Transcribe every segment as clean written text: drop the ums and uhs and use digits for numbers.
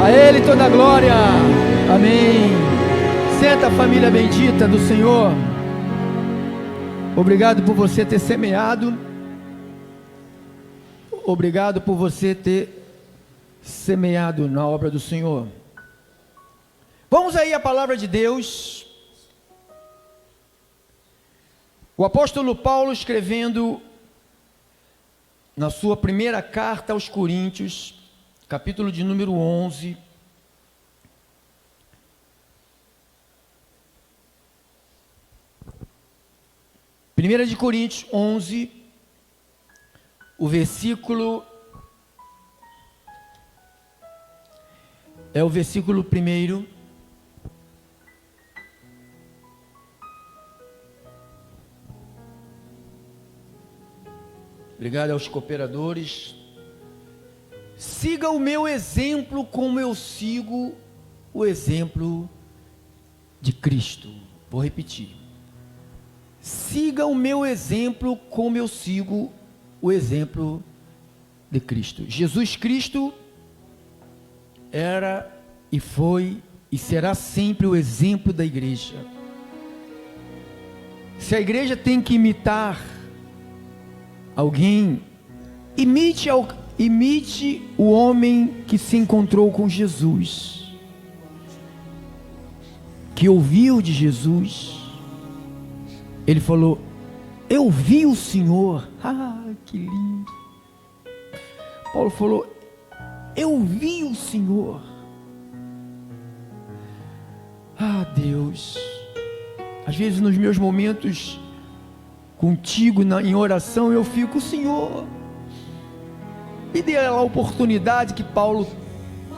A Ele toda a glória. Amém. Senta, família bendita do Senhor. Obrigado por você ter semeado. Obrigado por você ter semeado na obra do Senhor. Vamos aí à palavra de Deus. O apóstolo Paulo, escrevendo na sua primeira carta aos Coríntios, capítulo de número 11, Primeira de Coríntios 11, o versículo é o versículo 1. Obrigado aos cooperadores. Siga o meu exemplo como eu sigo o exemplo de Cristo. Vou repetir. Siga o meu exemplo como eu sigo o exemplo de Cristo. Jesus Cristo era e foi e será sempre o exemplo da igreja. Se a igreja tem que imitar alguém, imite o homem que se encontrou com Jesus, que ouviu de Jesus. Ele falou: eu vi o Senhor. Ah, que lindo. Paulo falou: eu vi o Senhor. Ah, Deus, às vezes nos meus momentos contigo em oração, eu fico: Senhor, me dê a oportunidade que Paulo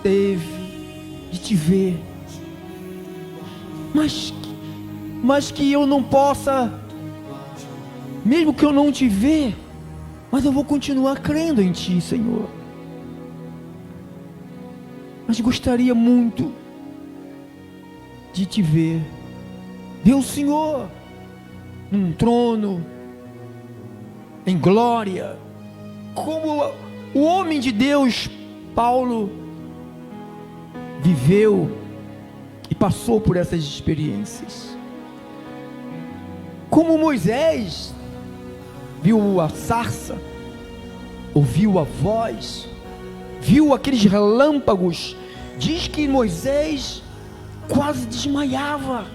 teve de te ver, mas que eu não possa, mesmo que eu não te ver, mas eu vou continuar crendo em ti, Senhor. Mas gostaria muito de te ver o Senhor num trono, em glória, como o homem de Deus Paulo viveu e passou por essas experiências. Como Moisés viu a sarça, ouviu a voz, viu aqueles relâmpagos. Diz que Moisés quase desmaiava.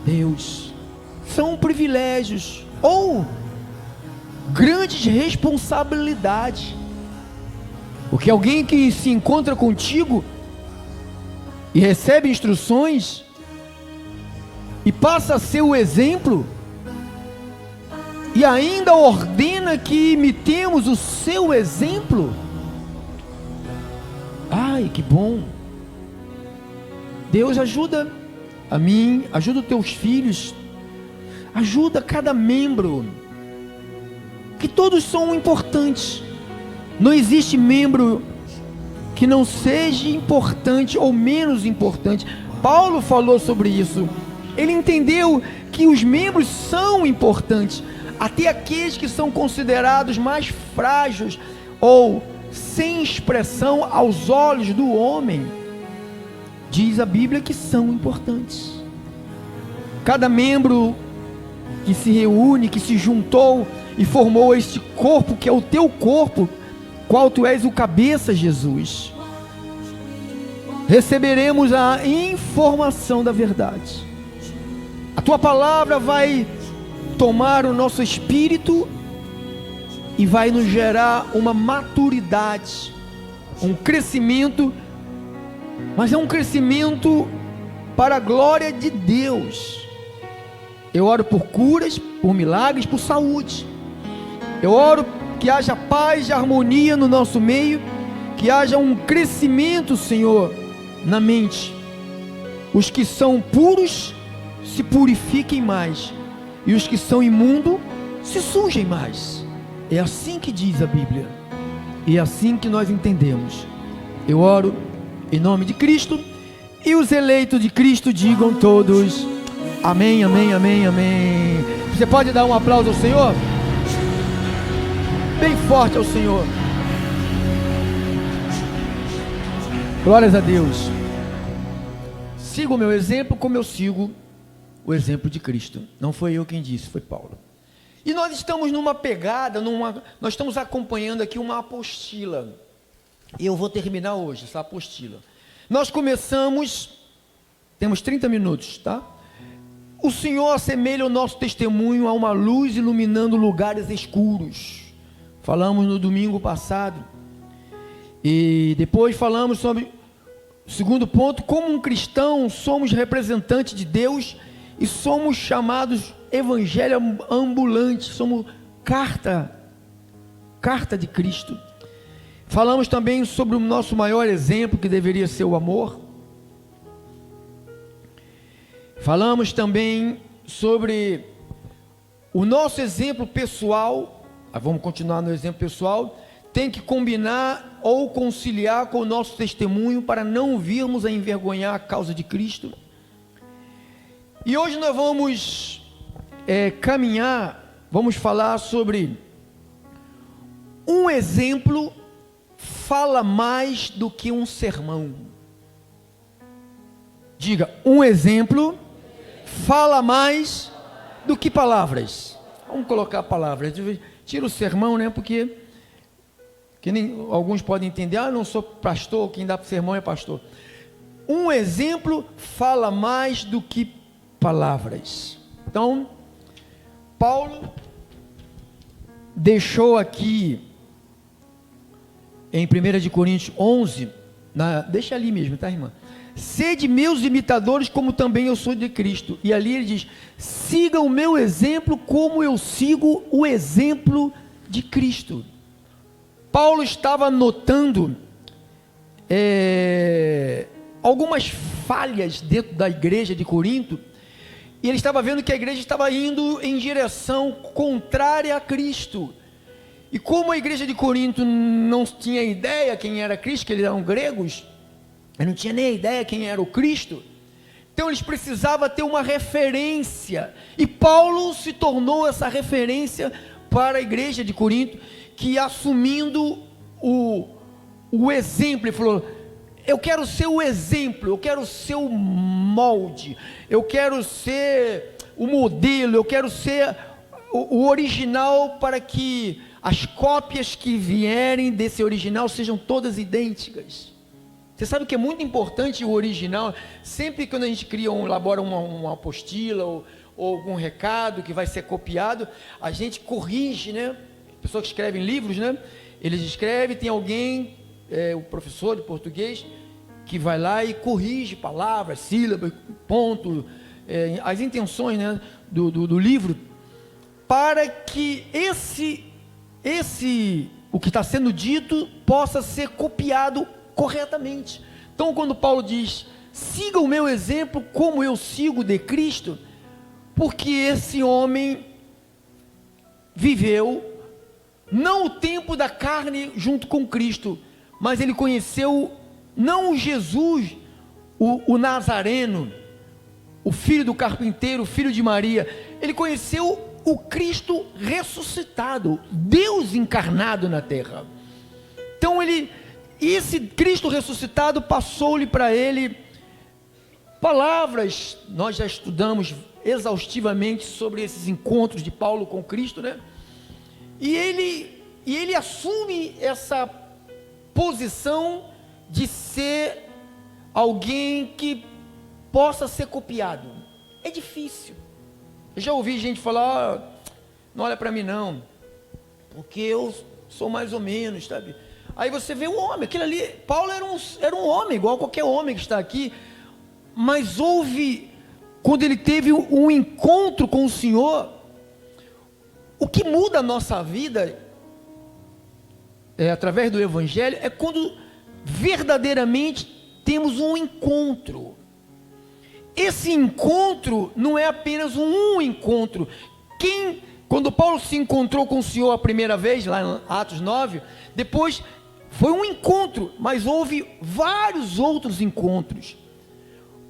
Deus, são privilégios ou grandes responsabilidades, porque alguém que se encontra contigo e recebe instruções e passa a ser o exemplo, e ainda ordena que imitemos o seu exemplo. Ai, que bom. Deus, ajuda a mim, ajuda os teus filhos, ajuda cada membro, que todos são importantes. Não existe membro que não seja importante ou menos importante. Paulo falou sobre isso. Ele entendeu que os membros são importantes, até aqueles que são considerados mais frágeis ou sem expressão aos olhos do homem. Diz a Bíblia que são importantes. Cada membro que se reúne, que se juntou e formou este corpo, que é o teu corpo, qual tu és o cabeça, Jesus. Receberemos a informação da verdade. A tua palavra vai tomar o nosso espírito e vai nos gerar uma maturidade, um crescimento, mas é um crescimento para a glória de Deus. Eu oro por curas, por milagres, por saúde. Eu oro que haja paz e harmonia no nosso meio, que haja um crescimento, Senhor, na mente. Os que são puros se purifiquem mais, e os que são imundos se sujem mais. É assim que diz a Bíblia, e é assim que nós entendemos. Eu oro em nome de Cristo, e os eleitos de Cristo digam todos amém, amém, amém, amém. Você pode dar um aplauso ao Senhor? Bem forte ao Senhor. Glórias a Deus. Siga o meu exemplo como eu sigo o exemplo de Cristo. Não foi eu quem disse, foi Paulo. E nós estamos numa pegada, nós estamos acompanhando aqui uma apostila. E eu vou terminar hoje essa apostila. Nós começamos, temos 30 minutos, tá? O Senhor assemelha o nosso testemunho a uma luz iluminando lugares escuros. Falamos no domingo passado. E depois falamos sobre o segundo ponto, como um cristão somos representantes de Deus e somos chamados evangelho ambulante, somos carta de Cristo. Falamos também sobre o nosso maior exemplo, que deveria ser o amor. Falamos também sobre o nosso exemplo pessoal. Vamos continuar no exemplo pessoal. Tem que combinar ou conciliar com o nosso testemunho para não virmos a envergonhar a causa de Cristo. E hoje nós vamos vamos falar sobre um exemplo fala mais do que um sermão. Diga, um exemplo fala mais do que palavras. Vamos colocar palavras. Tira o sermão, né? Porque alguns podem entender, não sou pastor, quem dá sermão é pastor. Um exemplo fala mais do que palavras. Então, Paulo deixou aqui em 1 Coríntios 11, deixa ali mesmo, tá, irmã? Sede meus imitadores, como também eu sou de Cristo. E ali ele diz, sigam o meu exemplo, como eu sigo o exemplo de Cristo. Paulo estava notando algumas falhas dentro da igreja de Corinto, e ele estava vendo que a igreja estava indo em direção contrária a Cristo. E como a igreja de Corinto não tinha ideia quem era Cristo, que eles eram gregos, não tinha nem ideia quem era o Cristo, então eles precisavam ter uma referência, e Paulo se tornou essa referência para a igreja de Corinto, que assumindo o exemplo, ele falou, eu quero ser o exemplo, eu quero ser o molde, eu quero ser o modelo, eu quero ser o original, para que as cópias que vierem desse original sejam todas idênticas. Você sabe que é muito importante o original. Sempre que a gente elabora uma apostila ou algum recado que vai ser copiado, a gente corrige, né? Pessoas que escrevem livros, né? Eles escrevem, tem alguém, o professor de português, que vai lá e corrige palavras, sílabas, ponto, as intenções, né, do livro, para que o que está sendo dito possa ser copiado corretamente. Então, quando Paulo diz, siga o meu exemplo como eu sigo de Cristo, porque esse homem viveu não o tempo da carne junto com Cristo, mas ele conheceu não o Jesus, o Nazareno, o filho do carpinteiro, o filho de Maria. Ele conheceu o Cristo ressuscitado, Deus encarnado na terra. Então esse Cristo ressuscitado passou-lhe para ele palavras. Nós já estudamos exaustivamente sobre esses encontros de Paulo com Cristo, né? E ele assume essa posição de ser alguém que possa ser copiado. É difícil. Eu já ouvi gente falar, não olha para mim não, porque eu sou mais ou menos, sabe? Aí você vê um homem, aquele ali, Paulo era um homem, igual qualquer homem que está aqui, mas quando ele teve um encontro com o Senhor, o que muda a nossa vida, através do Evangelho, é quando verdadeiramente temos um encontro. Esse encontro não é apenas um encontro. Quando Paulo se encontrou com o Senhor a primeira vez, lá em Atos 9, depois foi um encontro, mas houve vários outros encontros.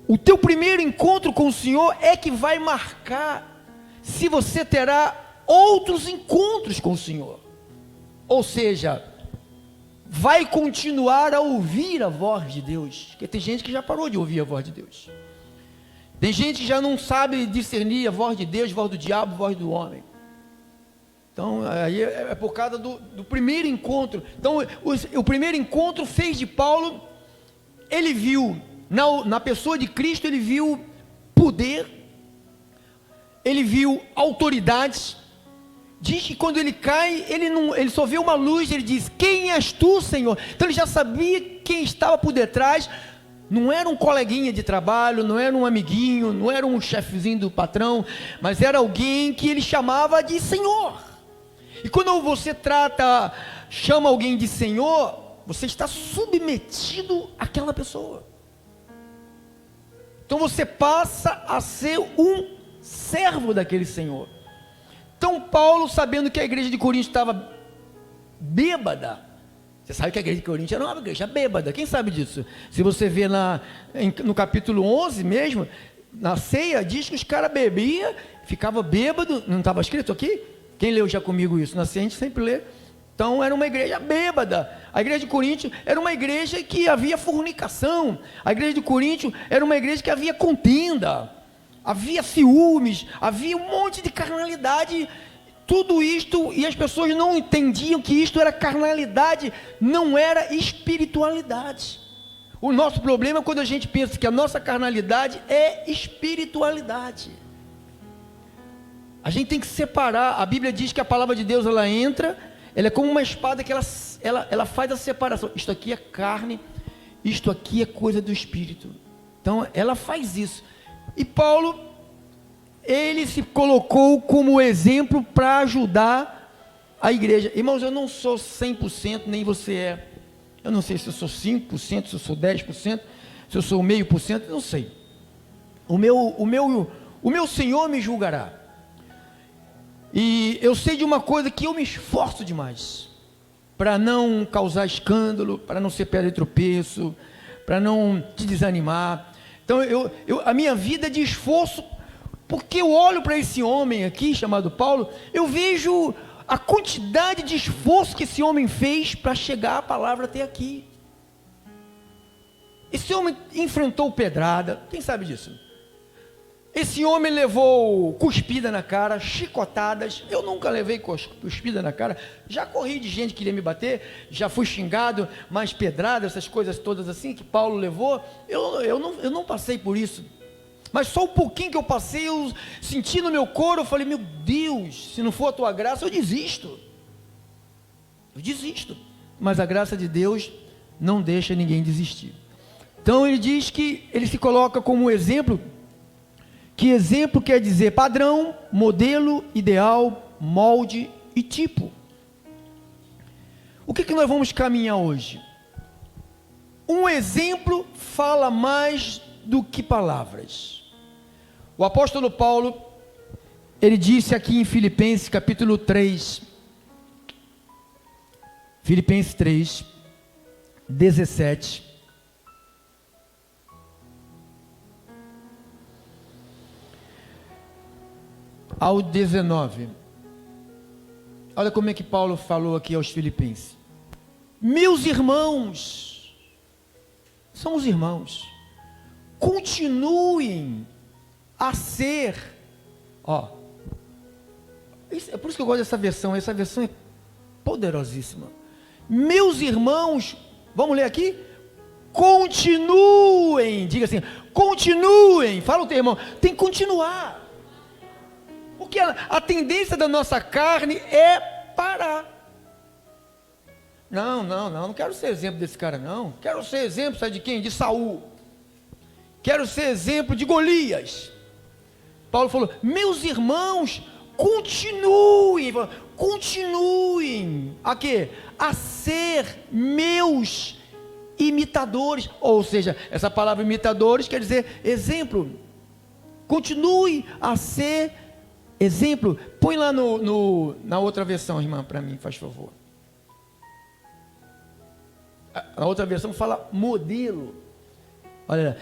O teu primeiro encontro com o Senhor é que vai marcar se você terá outros encontros com o Senhor. Ou seja, vai continuar a ouvir a voz de Deus. Porque tem gente que já parou de ouvir a voz de Deus. Tem gente que já não sabe discernir a voz de Deus, a voz do diabo, a voz do homem. Então, aí é por causa do primeiro encontro. Então, o primeiro encontro fez de Paulo, ele viu, na pessoa de Cristo, ele viu poder, ele viu autoridade. Diz que quando ele cai, ele só vê uma luz, ele diz: quem és tu, Senhor? Então ele já sabia quem estava por detrás. Não era um coleguinha de trabalho, não era um amiguinho, não era um chefezinho do patrão, mas era alguém que ele chamava de Senhor. E quando você chama alguém de Senhor, você está submetido àquela pessoa. Então você passa a ser um servo daquele Senhor. Então Paulo, sabendo que a igreja de Corinto estava bêbada, você sabe que a igreja de Corinto era uma igreja bêbada, quem sabe disso? Se você vê no capítulo 11 mesmo, na ceia, diz que os caras bebiam, ficava bêbado, não estava escrito aqui? Quem leu já comigo isso? Na ceia a gente sempre lê. Então era uma igreja bêbada. A igreja de Corinto era uma igreja que havia fornicação. A igreja de Corinto era uma igreja que havia contenda, havia ciúmes, havia um monte de carnalidade, tudo isto, e as pessoas não entendiam que isto era carnalidade, não era espiritualidade. O nosso problema é quando a gente pensa que a nossa carnalidade é espiritualidade. A gente tem que separar. A Bíblia diz que a palavra de Deus, ela entra, ela é como uma espada que ela faz a separação. Isto aqui é carne, isto aqui é coisa do espírito. Então ela faz isso. E Paulo, ele se colocou como exemplo para ajudar a igreja. Irmãos, eu não sou 100%, nem você é. Eu não sei se eu sou 5%, se eu sou 10%, se eu sou 0,5%, não sei. O meu Senhor me julgará. E eu sei de uma coisa que eu me esforço demais, para não causar escândalo, para não ser pedra de tropeço, para não te desanimar. Então, a minha vida é de esforço, porque eu olho para esse homem aqui, chamado Paulo, eu vejo a quantidade de esforço que esse homem fez para chegar a palavra até aqui. Esse homem enfrentou pedrada, quem sabe disso? Esse homem levou cuspida na cara, chicotadas. Eu nunca levei cuspida na cara, já corri de gente que queria me bater, já fui xingado, mas pedrada, essas coisas todas assim que Paulo levou, eu não passei por isso, mas só um pouquinho que eu passei, eu senti no meu couro, eu falei: meu Deus, se não for a tua graça, eu desisto, mas a graça de Deus não deixa ninguém desistir. Então ele diz que ele se coloca como exemplo. Que exemplo quer dizer padrão, modelo, ideal, molde e tipo. O que nós vamos caminhar hoje? Um exemplo fala mais do que palavras. O apóstolo Paulo, ele disse aqui em Filipenses capítulo 3, Filipenses 3, 17, ao 19, olha como é que Paulo falou aqui aos Filipenses: meus irmãos, somos irmãos, continuem a ser, é por isso que eu gosto dessa versão, essa versão é poderosíssima. Meus irmãos, vamos ler aqui? Continuem, diga assim, continuem, fala o teu irmão, tem que continuar. Porque a tendência da nossa carne é parar. Não quero ser exemplo desse cara, não. Quero ser exemplo, sabe de quem? De Saul. Quero ser exemplo de Golias. Paulo falou: meus irmãos, continuem a quê? A ser meus imitadores. Ou seja, essa palavra imitadores quer dizer exemplo. Continue a ser exemplo. Põe lá na outra versão, irmã, para mim, faz favor. A outra versão fala modelo. Olha,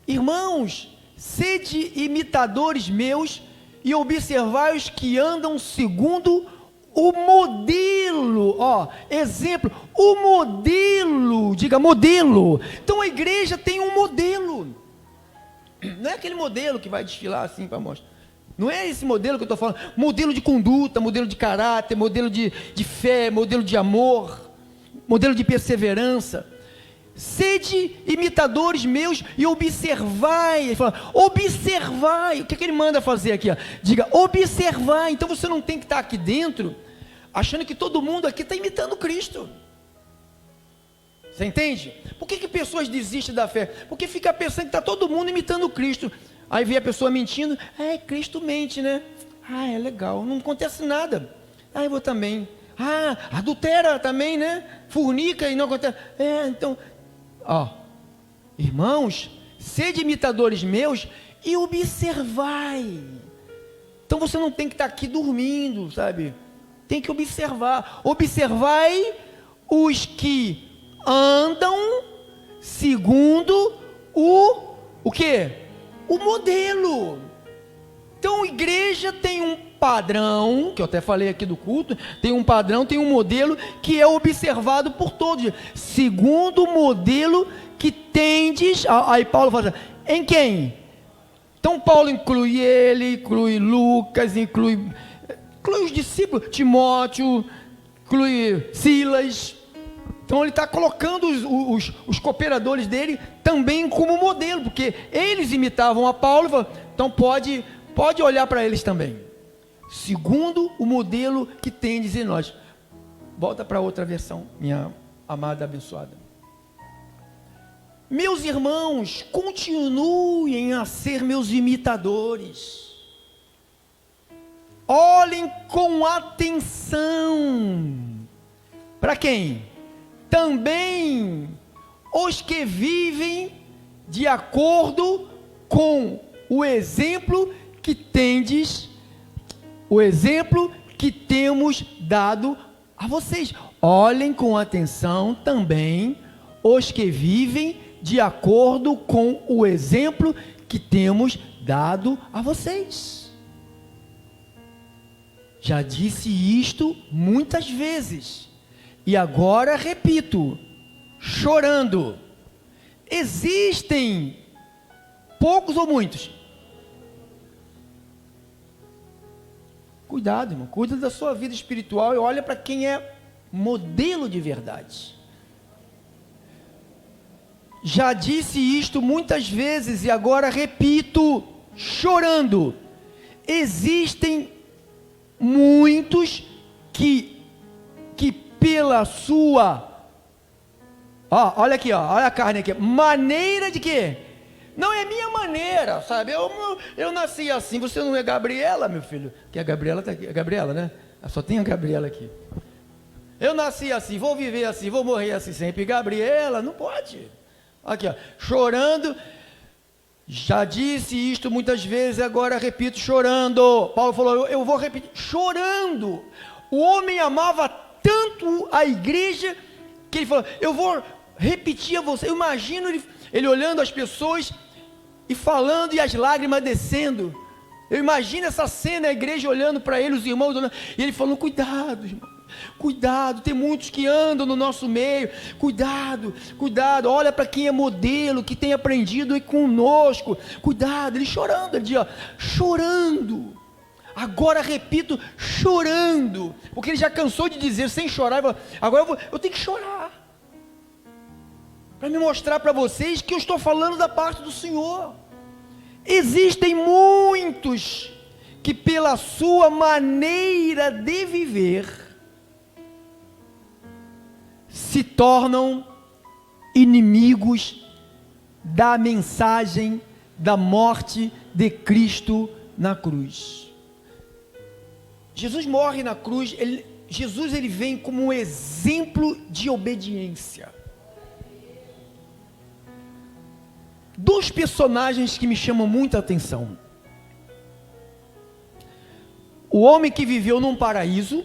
irmãos, sede imitadores meus e observai os que andam segundo o modelo, exemplo, o modelo, diga modelo. Então a igreja tem um modelo, não é aquele modelo que vai desfilar assim para mostrar, não é esse modelo que eu estou falando, modelo de conduta, modelo de caráter, modelo de fé, modelo de amor, modelo de perseverança. Sede imitadores meus e observai. Ele fala, observai. O que ele manda fazer aqui? Diga, observai. Então você não tem que estar aqui dentro achando que todo mundo aqui está imitando Cristo. Você entende? Por que pessoas desistem da fé? Porque fica pensando que está todo mundo imitando Cristo. Aí vê a pessoa mentindo. Cristo mente, né? É legal, não acontece nada. Eu vou também. Adultera também, né? Fornica e não acontece. Então... irmãos, sede imitadores meus e observai. Então você não tem que estar aqui dormindo, sabe? Tem que observar. Observai os que andam segundo o quê? O modelo. Então a igreja tem um padrão, que eu até falei aqui do culto, tem um padrão, tem um modelo que é observado por todos, segundo o modelo que tendes. Aí Paulo fala, em quem? Então Paulo inclui ele, inclui Lucas, inclui os discípulos, Timóteo, inclui Silas. Então ele está colocando os cooperadores dele também como modelo, porque eles imitavam a Paulo, então pode olhar para eles também, segundo o modelo que tendes em nós. Volta para outra versão, minha amada abençoada. Meus irmãos, continuem a ser meus imitadores. Olhem com atenção. Para quem? Também os que vivem de acordo com o exemplo que tendes, o exemplo que temos dado a vocês. Olhem com atenção também os que vivem de acordo com o exemplo que temos dado a vocês. Já disse isto muitas vezes, e agora repito, chorando. Existem poucos ou muitos? Cuidado, irmão, cuida da sua vida espiritual e olha para quem é modelo de verdade. Já disse isto muitas vezes e agora repito, chorando. Existem muitos que pela sua, olha aqui, olha a carne aqui, maneira de quê? Não é minha maneira, sabe? Eu nasci assim. Você não é Gabriela, meu filho? Que a Gabriela está aqui. Gabriela, né? Só tem a Gabriela aqui. Eu nasci assim, vou viver assim, vou morrer assim sempre. Gabriela, não pode. Aqui, chorando. Já disse isto muitas vezes, agora repito, chorando. Paulo falou, eu vou repetir, chorando. O homem amava tanto a igreja, que ele falou, eu vou repetir a você. Eu imagino ele olhando as pessoas e falando, e as lágrimas descendo. Eu imagino essa cena, a igreja olhando para ele, os irmãos olhando, e ele falando, cuidado, irmão, cuidado, tem muitos que andam no nosso meio, cuidado, olha para quem é modelo, que tem aprendido aí conosco, cuidado. Ele chorando, ele diz, chorando, agora repito, chorando, porque ele já cansou de dizer sem chorar, agora eu tenho que chorar, para me mostrar para vocês que eu estou falando da parte do Senhor. Existem muitos que pela sua maneira de viver se tornam inimigos da mensagem da morte de Cristo na cruz. Jesus morre na cruz, Jesus vem como um exemplo de obediência. Dois personagens que me chamam muita atenção. O homem que viveu num paraíso,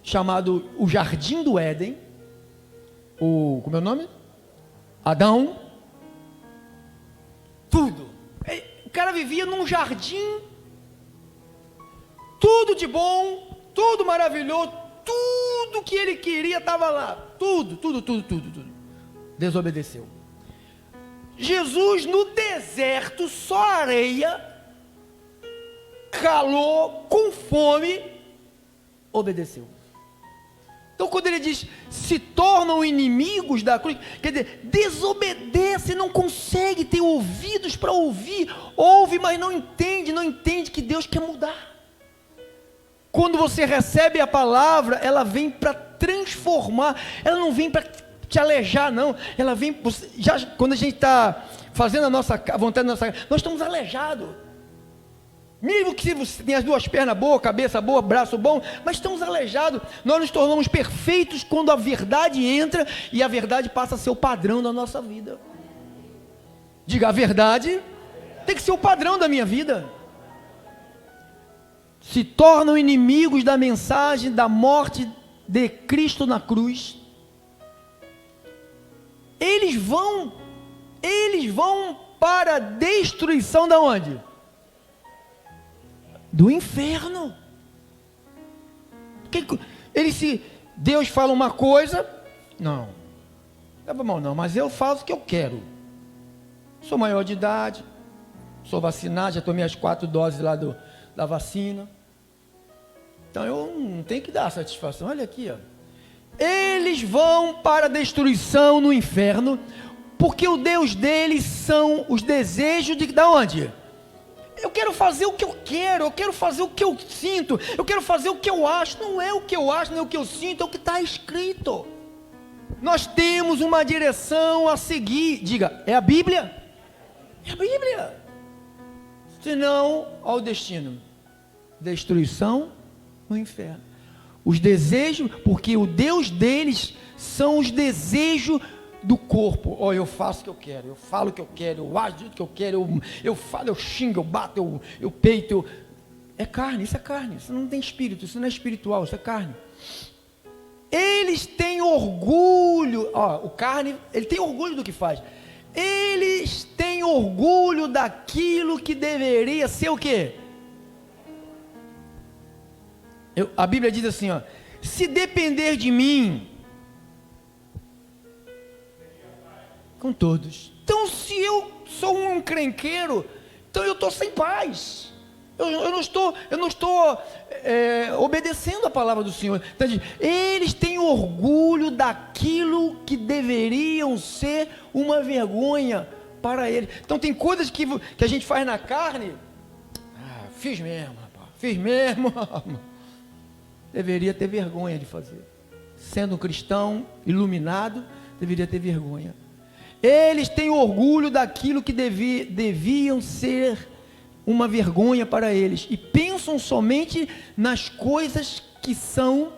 chamado o Jardim do Éden, como é o nome? Adão. Tudo. O cara vivia num jardim, tudo de bom, tudo maravilhoso, tudo que ele queria estava lá, tudo. Desobedeceu. Jesus no deserto, só areia, calor, com fome, obedeceu. Então quando ele diz, se tornam inimigos da cruz, quer dizer, desobedece, não consegue ter ouvidos para ouvir, ouve, mas não entende que Deus quer mudar. Quando você recebe a palavra, ela vem para transformar, ela não vem para te alejar, não, ela vem, já quando a gente está fazendo a nossa vontade da nossa, nós estamos aleijados. Mesmo que você tenha as duas pernas boas, cabeça boa, braço bom, mas estamos aleijados. Nós nos tornamos perfeitos quando a verdade entra e a verdade passa a ser o padrão da nossa vida. Diga, a verdade tem que ser o padrão da minha vida. Se tornam inimigos da mensagem da morte de Cristo na cruz. Eles vão para a destruição da onde? Do inferno. Deus fala uma coisa, não é bom não, mas eu faço o que eu quero. Sou maior de idade, sou vacinado, já tomei as 4 doses lá da vacina, então eu não tenho que dar satisfação. Olha aqui, ó. Eles vão para a destruição no inferno, porque o Deus deles são os desejos da onde? Eu quero fazer o que eu quero, eu quero fazer o que eu sinto, eu quero fazer o que eu acho. Não é o que eu acho, não é o que eu sinto, é o que está escrito. Nós temos uma direção a seguir. Diga, é a Bíblia? É a Bíblia. Senão, ao destino, destruição no inferno. Os desejos, porque o Deus deles são os desejos do corpo. Ó, eu faço o que eu quero, eu falo o que eu quero, eu ajo o que eu quero, eu falo, eu xingo, eu bato, eu peito. É carne, isso não tem espírito, isso não é espiritual, isso é carne. Eles têm orgulho, ó, o carne, ele tem orgulho do que faz. Eles têm orgulho daquilo que deveria ser o quê? A Bíblia diz assim, ó, se depender de mim, com todos. Então, se eu sou um encrenqueiro, então eu estou sem paz. Eu não estou obedecendo a palavra do Senhor. Então, eles têm orgulho daquilo que deveriam ser uma vergonha para eles. Então, tem coisas que a gente faz na carne. Fiz mesmo, rapaz. Fiz mesmo. Deveria ter vergonha de fazer. Sendo um cristão iluminado, deveria ter vergonha. Eles têm orgulho daquilo que deviam ser uma vergonha para eles, e pensam somente nas coisas que são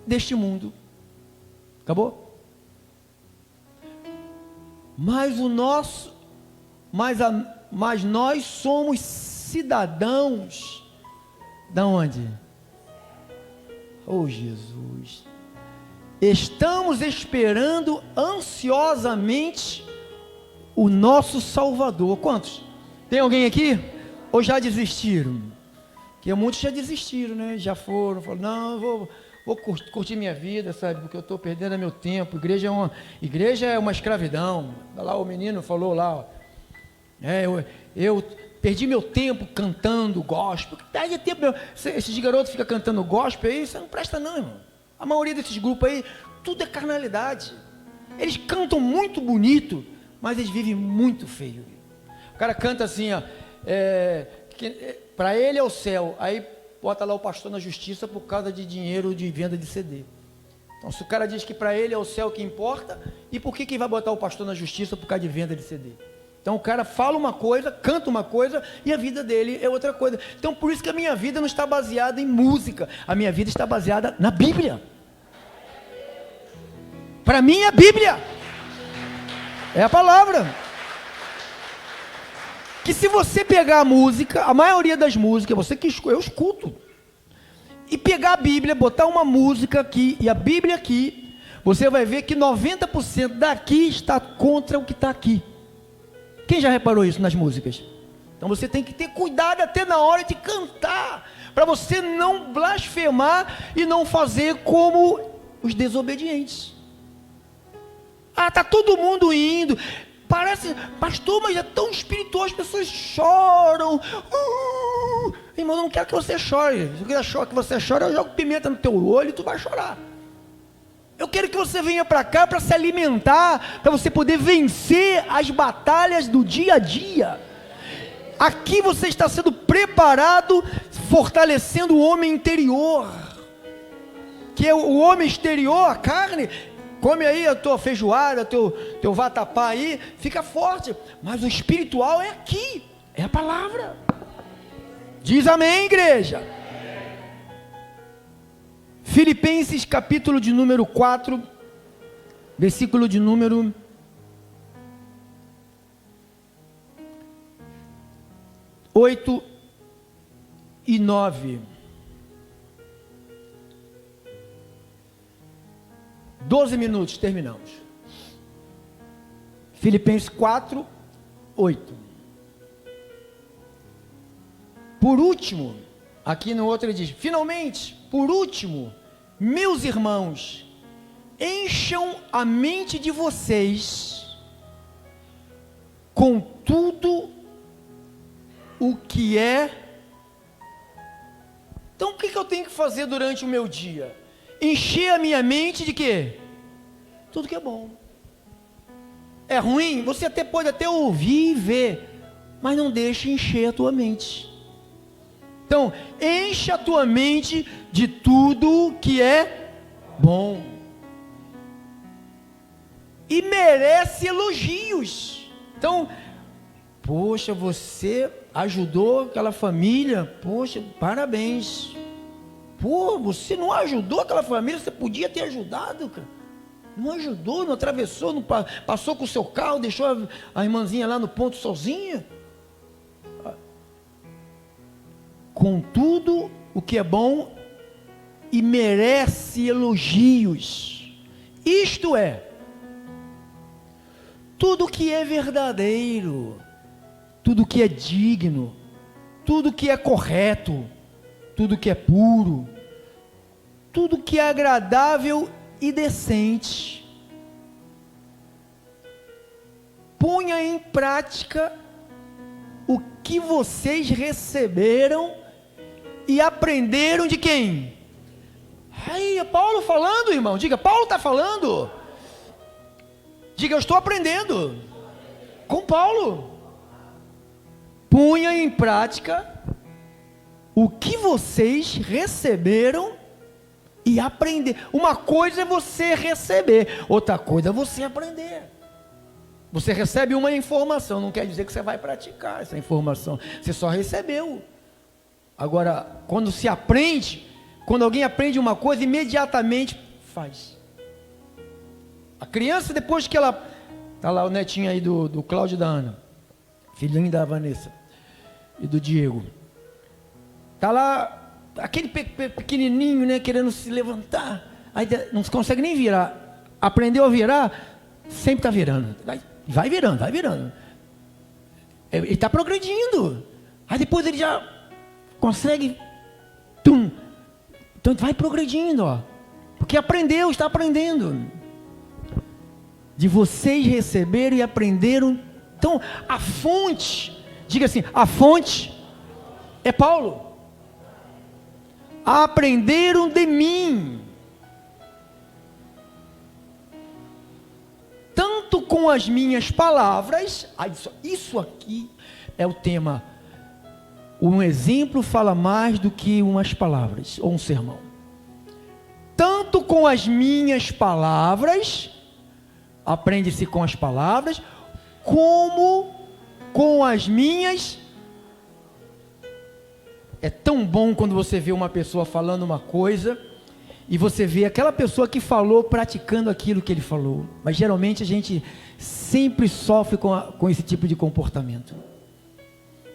deste mundo. Acabou? Mas nós somos cidadãos da onde? Oh, Jesus! Estamos esperando ansiosamente o nosso Salvador. Quantos? Tem alguém aqui? Ou já desistiram? Porque muitos já desistiram, né? Já foram, falaram, não, vou curtir minha vida, sabe? Porque eu estou perdendo meu tempo. Igreja é uma escravidão. Lá o menino falou lá, ó, eu perdi meu tempo cantando gospel. Perde tempo, esses garotos ficam cantando gospel aí, isso não presta não, irmão. A maioria desses grupos aí, tudo é carnalidade. Eles cantam muito bonito, mas eles vivem muito feio. O cara canta assim, ó, para ele é o céu, aí bota lá o pastor na justiça por causa de dinheiro de venda de CD. Então, se o cara diz que para ele é o céu que importa, e por que vai botar o pastor na justiça por causa de venda de CD? Então o cara fala uma coisa, canta uma coisa, e a vida dele é outra coisa. Então por isso que a minha vida não está baseada em música, a minha vida está baseada na Bíblia. Para mim a Bíblia é a palavra. Que se você pegar a música, a maioria das músicas, você que escuta, eu escuto, e pegar a Bíblia, botar uma música aqui e a Bíblia aqui, você vai ver que 90% daqui está contra o que está aqui. Quem já reparou isso nas músicas? Então você tem que ter cuidado até na hora de cantar, para você não blasfemar e não fazer como os desobedientes. Tá todo mundo indo, parece, pastor, mas é tão espiritual, as pessoas choram. Irmão, eu não quero que você chore. Se eu quero que você chore, eu jogo pimenta no teu olho e tu vai chorar. Eu quero que você venha para cá para se alimentar, para você poder vencer as batalhas do dia a dia. Aqui você está sendo preparado, fortalecendo o homem interior, que é o homem exterior, a carne. Come aí a tua feijoada, teu vatapá aí, fica forte. Mas o espiritual é aqui, é a palavra. Diz amém, igreja. Filipenses capítulo de número 4, versículo de número 8 e 9. 12 minutos, terminamos. Filipenses 4, 8. Por último, aqui no outro ele diz: finalmente, por último, meus irmãos, encham a mente de vocês com tudo o que é. Então o que eu tenho que fazer durante o meu dia? Encher a minha mente de quê? Tudo que é bom. É ruim? Você pode até ouvir e ver, mas não deixe encher a tua mente. Então, enche a tua mente de tudo que é bom. E merece elogios. Então, poxa, você ajudou aquela família, poxa, parabéns. Pô, você não ajudou aquela família, você podia ter ajudado, cara. Não ajudou, não atravessou, não passou com o seu carro, deixou a irmãzinha lá no ponto sozinha. Com tudo o que é bom e merece elogios. Isto é, tudo que é verdadeiro, tudo que é digno, tudo que é correto, tudo que é puro, tudo que é agradável e decente. Ponha em prática o que vocês receberam e aprenderam de quem? Aí, é Paulo falando, irmão. Diga, Paulo está falando. Diga, eu estou aprendendo com Paulo. Ponha em prática o que vocês receberam e aprender. Uma coisa é você receber, outra coisa é você aprender. Você recebe uma informação, não quer dizer que você vai praticar essa informação. Você só recebeu. Agora, quando se aprende, quando alguém aprende uma coisa, imediatamente faz. A criança, depois que ela... Está lá o netinho aí do Cláudio e da Ana, filhinho da Vanessa e do Diego. Está lá, aquele pequenininho, né, querendo se levantar, aí não consegue nem virar. Aprendeu a virar, sempre está virando. Vai virando, vai virando. Ele está progredindo. Aí depois ele já consegue. Então vai progredindo, ó. Porque aprendeu, está aprendendo. De vocês receberam e aprenderam. Então a fonte, diga assim, a fonte é Paulo. Aprenderam de mim, tanto com as minhas palavras. Isso aqui é o tema. Um exemplo fala mais do que umas palavras ou um sermão. Tanto com as minhas palavras, aprende-se com as palavras, como com as minhas. É tão bom quando você vê uma pessoa falando uma coisa e você vê aquela pessoa que falou praticando aquilo que ele falou. Mas geralmente a gente sempre sofre com esse tipo de comportamento.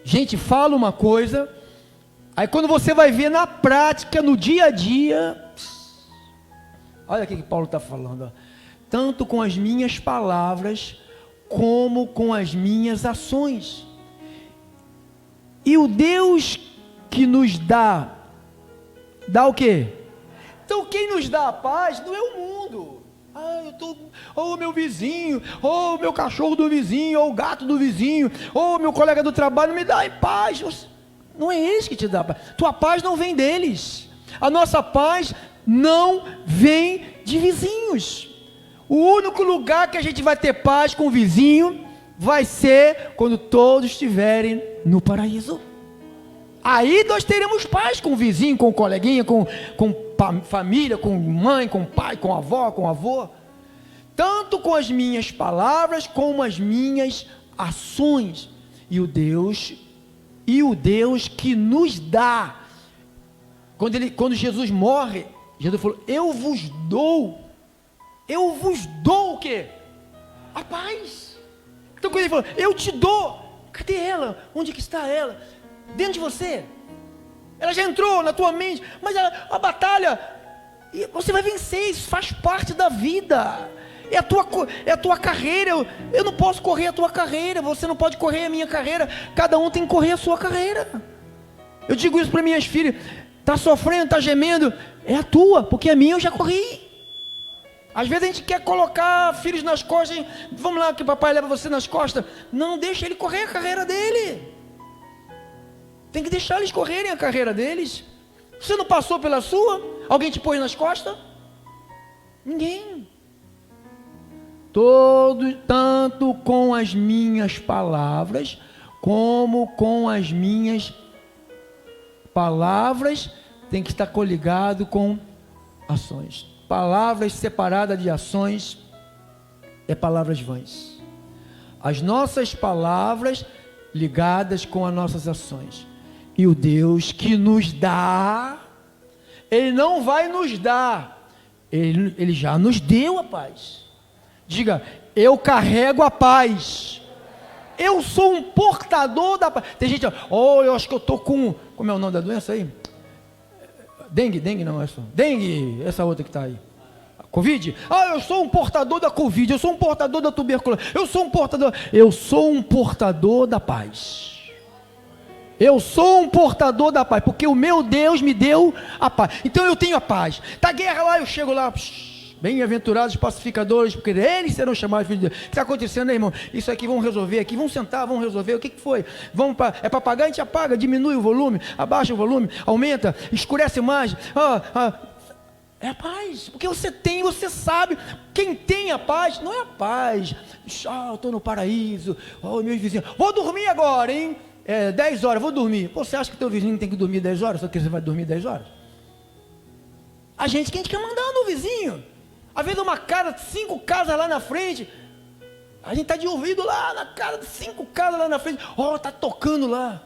Gente fala uma coisa, aí quando você vai ver na prática, no dia a dia, olha o que Paulo está falando, ó. Tanto com as minhas palavras como com as minhas ações. E o Deus que nos dá o quê? Então quem nos dá a paz não é o mundo. Ou meu vizinho, ou meu cachorro do vizinho, ou o gato do vizinho, ou meu colega do trabalho me dá em paz. Não é eles que te dão a paz. Tua paz não vem deles. A nossa paz não vem de vizinhos. O único lugar que a gente vai ter paz com o vizinho vai ser quando todos estiverem no paraíso. Aí nós teremos paz com o vizinho, com o coleguinha, com família, com mãe, com pai, com avó, com avô. Tanto com as minhas palavras como as minhas ações. E o Deus que nos dá. Quando Jesus morre, Jesus falou: eu vos dou o quê? A paz. Então quando ele falou: eu te dou, cadê ela? Onde que está ela? Dentro de você. Ela já entrou na tua mente, mas a batalha, você vai vencer, isso faz parte da vida. É a tua carreira. Eu não posso correr a tua carreira, você não pode correr a minha carreira. Cada um tem que correr a sua carreira. Eu digo isso para minhas filhas: está sofrendo, está gemendo, é a tua, porque a minha eu já corri. Às vezes a gente quer colocar filhos nas costas, vamos lá que papai leva você nas costas. Não, deixa ele correr a carreira dele. Tem que deixar eles correrem a carreira deles. Você não passou pela sua? Alguém te pôs nas costas? Ninguém. Tanto com as minhas palavras, como com as minhas palavras, tem que estar coligado com ações. Palavras separadas de ações é palavras vãs. As nossas palavras ligadas com as nossas ações. E o Deus que nos dá, Ele não vai nos dar, Ele já nos deu a paz. Diga: eu carrego a paz. Eu sou um portador da paz. Tem gente, eu acho que eu estou com... Como é o nome da doença aí? Dengue não, dengue, essa outra que está aí. Covid? Eu sou um portador da Covid, eu sou um portador da tuberculose, eu sou um portador da paz. Eu sou um portador da paz, porque o meu Deus me deu a paz. Então eu tenho a paz. Está guerra lá, eu chego lá, bem-aventurados os pacificadores, porque eles serão chamados filhos de Deus. O que está acontecendo aí, irmão? Isso aqui vamos resolver aqui, vamos sentar, vamos resolver. O que foi? É para pagar, a gente apaga, diminui o volume, abaixa o volume, aumenta, escurece mais. É a paz, porque você tem, você sabe. Quem tem a paz, não é a paz. Eu estou no paraíso, meus vizinhos, vou dormir agora, hein? 10 horas, vou dormir. Você acha que teu vizinho tem que dormir 10 horas? Só que você vai dormir 10 horas? A gente quer mandar no vizinho. Às vezes 5 casas lá na frente, a gente está de ouvido lá na casa de 5 casas lá na frente. Está tocando lá.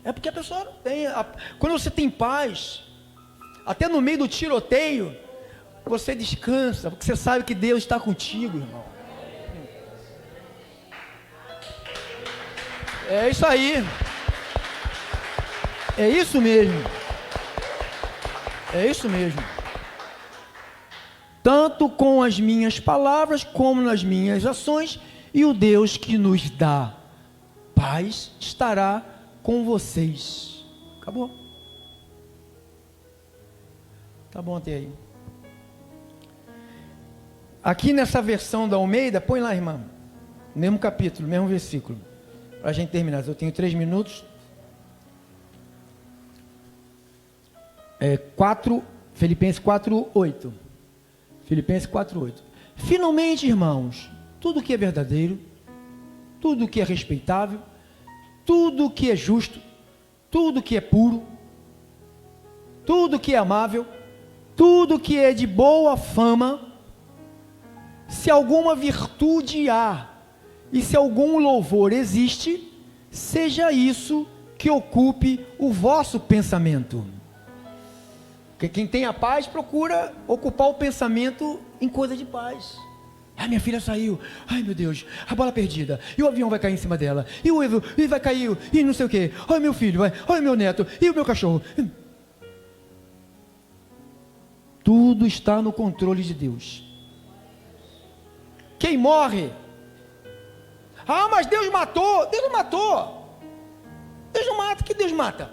É porque a pessoa não tem. Quando você tem paz, até no meio do tiroteio, você descansa, porque você sabe que Deus está contigo, irmão. É isso aí. É isso mesmo. É isso mesmo. Tanto com as minhas palavras como nas minhas ações, e o Deus que nos dá paz estará com vocês. Acabou. Tá bom até aí. Aqui nessa versão da Almeida, põe lá, irmã. Mesmo capítulo, mesmo versículo. Para a gente terminar. Eu tenho 3 minutos. 4, Filipenses 4:8. Filipenses 4:8. Finalmente, irmãos, tudo que é verdadeiro, tudo que é respeitável, tudo que é justo, tudo que é puro, tudo que é amável, tudo que é de boa fama, se alguma virtude há e se algum louvor existe, seja isso que ocupe o vosso pensamento. Porque quem tem a paz procura ocupar o pensamento em coisa de paz. Minha filha saiu, meu Deus, a bola perdida, e o avião vai cair em cima dela, e vai cair, e não sei o que, meu filho, meu neto, e o meu cachorro. Tudo está no controle de Deus. Quem morre, Ah, mas Deus matou. Deus não matou. Deus não mata. Que Deus mata?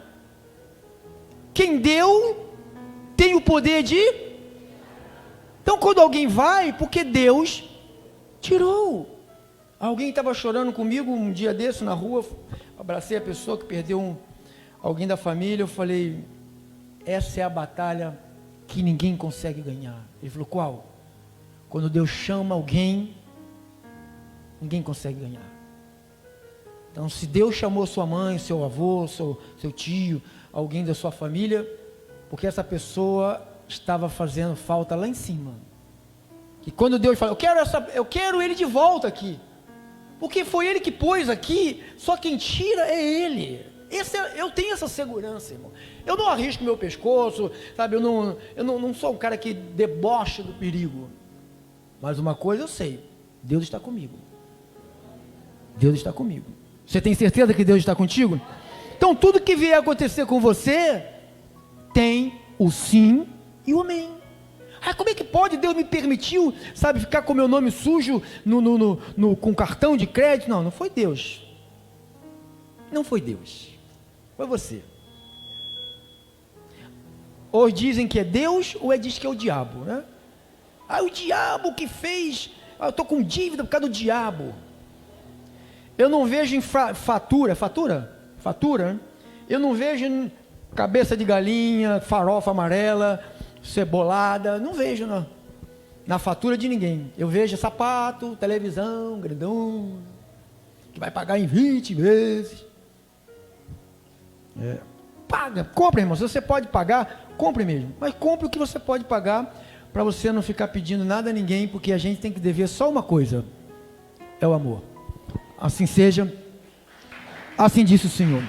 Quem deu tem o poder de... Então quando alguém vai, porque Deus tirou. Alguém estava chorando comigo um dia desse na rua, abracei a pessoa que perdeu alguém da família, eu falei, essa é a batalha que ninguém consegue ganhar. Ele falou, qual? Quando Deus chama alguém, ninguém consegue ganhar. Então se Deus chamou sua mãe, seu avô, seu tio, alguém da sua família, porque essa pessoa estava fazendo falta lá em cima. E quando Deus fala, eu quero ele de volta aqui, porque foi ele que pôs aqui, só quem tira é ele. Eu tenho essa segurança, irmão. Eu não arrisco meu pescoço, sabe? Eu não sou um cara que deboche do perigo. Mas uma coisa eu sei, Deus está comigo. Deus está comigo. Você tem certeza que Deus está contigo? Então tudo que vier acontecer com você, tem o sim e o amém. Ah, como é que pode? Deus me permitiu, sabe, ficar com meu nome sujo com cartão de crédito? Não foi Deus. Não foi Deus. Foi você. Ou dizem que é Deus, ou diz que é o diabo, né? Ah, o diabo que fez. Ah, eu estou com dívida por causa do diabo. Eu não vejo em fatura, né? Eu não vejo em cabeça de galinha, farofa amarela, cebolada, não vejo na fatura de ninguém. Eu vejo sapato, televisão, grandão, que vai pagar em 20 vezes. Paga, compre, irmão. Se você pode pagar, compre mesmo. Mas compre o que você pode pagar, para você não ficar pedindo nada a ninguém, porque a gente tem que dever só uma coisa: é o amor. Assim seja, assim disse o Senhor.